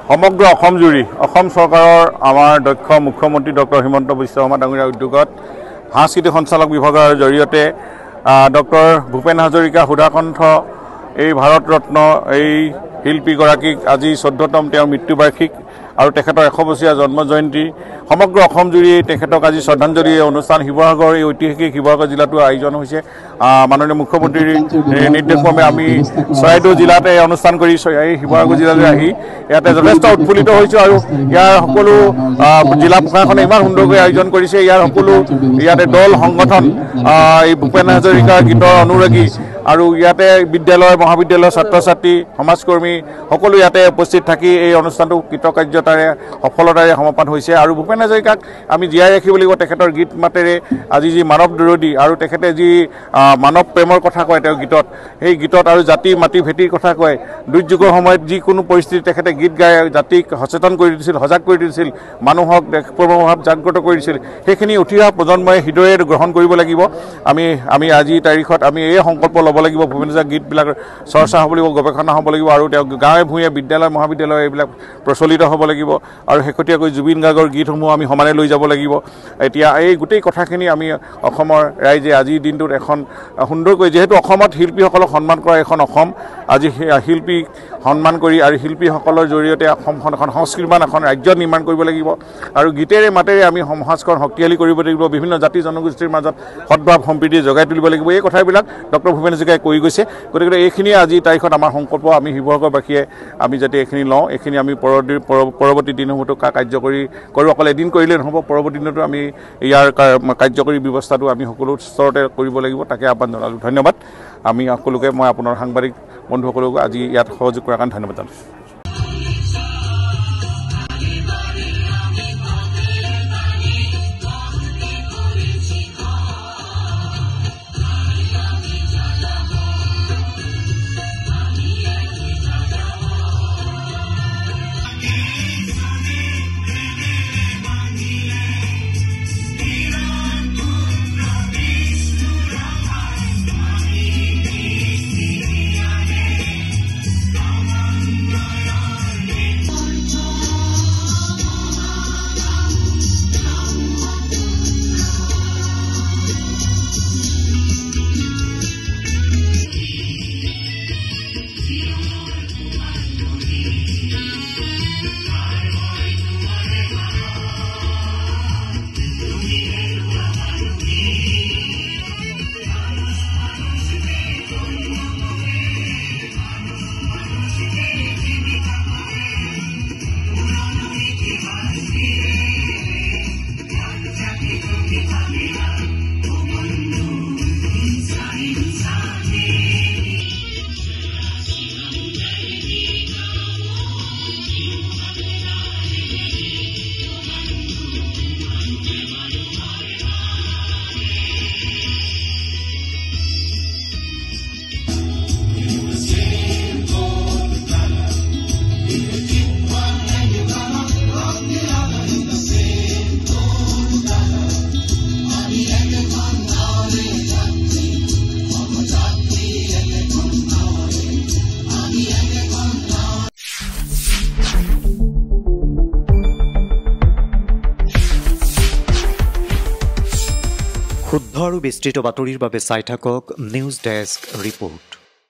সমগ্ৰ অসম জুৰি অসম চৰকাৰৰ আমাৰ দক্ষ মুখ্যমন্ত্ৰী ডক্টৰ হিমন্ত বিশ্ব শৰ্মা ডাঙৰীয়াৰ উদ্যোগত সাংস্কৃতিক সঞ্চালক বিভাগৰ জৰিয়তে ডক্টৰ ভূপেন হাজৰিকা সুধাকণ্ঠ এই ভাৰত ৰত্ন এই শিল্পীগৰাকীক আজি 14তম তেওঁৰ মৃত্যুবাৰ্ষিক আৰু তেখেতৰ 100 বছৰীয়া জন্ম জয়ন্তী সমগ্ৰ অসম জুৰি তেখেতক আজি শ্ৰদ্ধাঞ্জলি অনুষ্ঠান শিৱসাগৰ এই ঐতিহাসিক শিৱসাগৰ জিলাটো আয়োজন হৈছে মাননীয় মুখ্যমন্ত্ৰীৰ নিৰ্দেশক্ৰমে আমি চৰাইদেউ জিলাতে অনুষ্ঠান কৰি এই শিৱসাগৰ জিলালৈ আহি ইয়াতে যথেষ্ট উৎফুল্লিত হৈছোঁ আৰু ইয়াৰ সকলো জিলা প্ৰশাসনে ইমান সুন্দৰকৈ আয়োজন কৰিছে ইয়াৰ সকলো ইয়াতে দল সংগঠন এই ভূপেন হাজৰিকাৰ গীতৰ অনুৰাগী আৰু ইয়াতে বিদ্যালয় মহাবিদ্যালয়ৰ ছাত্ৰ ছাত্ৰী সমাজকৰ্মী সকলো ইয়াতে উপস্থিত থাকি এই অনুষ্ঠানটো কৃতকাৰ্যতাৰে সফলতাৰে সমাপন হৈছে আৰু ভূপেন হাজৰিকাক আমি জীয়াই ৰাখিব লাগিব তেখেতৰ গীত মাতেৰে আজি যি মানৱ বিৰোধী আৰু তেখেতে যি মানৱ প্ৰেমৰ কথা কয় তেওঁৰ গীতত সেই গীতত আৰু জাতি মাটি ভেটিৰ কথা কয় দুৰ্যোগৰ সময়ত যিকোনো পৰিস্থিতি তেখেতে গীত গাই জাতিক সচেতন কৰি দিছিল সজাগ কৰি দিছিল মানুহক দেশপ্ৰেমভাৱ জাগ্ৰত কৰি দিছিল সেইখিনি উঠি অহা প্ৰজন্মই হৃদয়েৰে গ্ৰহণ কৰিব লাগিব আমি আজি তাৰিখত আমি এই সংকল্প ল'ব লাগিব ভূপেন হাজৰিকাৰ গীতবিলাক চৰ্চা হ'ব লাগিব গৱেষণা হ'ব লাগিব আৰু তেওঁ গাঁৱে ভূঞে বিদ্যালয় মহাবিদ্যালয় এইবিলাক প্ৰচলিত হ'ব লাগিব আৰু শেহতীয়াকৈ জুবিন গাৰ্গৰ গীতসমূহ আমি সমানে লৈ যাব লাগিব এতিয়া এই গোটেই কথাখিনি আমি অসমৰ ৰাইজে আজিৰ দিনটোত এখন সুন্দৰকৈ যিহেতু অসমত শিল্পীসকলক সন্মান কৰা এখন অসম আজি শিল্পীক সন্মান কৰি আৰু শিল্পীসকলৰ জৰিয়তে অসমখন এখন সংস্কৃতিমান এখন ৰাজ্য নিৰ্মাণ কৰিব লাগিব আৰু গীতেৰে মাতেৰে আমি সমাজখন শক্তিশালী কৰিব লাগিব বিভিন্ন জাতি জনগোষ্ঠীৰ মাজত সদ্ভাৱ সম্প্ৰীতি জগাই তুলিব লাগিব এই কথাবিলাক ডক্টৰ ভূপেন হাজৰিকাই কৈ গৈছে গতিকে এইখিনিয়ে আজি তাৰিখত আমাৰ সংকল্প আমি শিৱসাগৰবাসীয়ে আমি যাতে এইখিনি লওঁ এইখিনি আমি পৰৱৰ্তী দিনসমূহতো কাৰ্যকৰী কৰোঁ অকল এদিন কৰিলে নহ'ব পৰৱৰ্তী দিনতো আমি ইয়াৰ কাৰ্যকৰী ব্যৱস্থাটো আমি সকলো স্তৰতে কৰিব লাগিব তাকে আহ্বান জনালোঁ ধন্যবাদ আমি সকলোকে মই আপোনাৰ সাংবাদিক বন্ধুসকলক আজি ইয়াত সহযোগ কৰাৰ কাৰণে ধন্যবাদ জনাইছোঁ শুদ্ধ আৰু বিস্তৃত বাতৰিৰ বাবে চাই থাকক নিউজ ডেস্ক ৰিপোৰ্ট।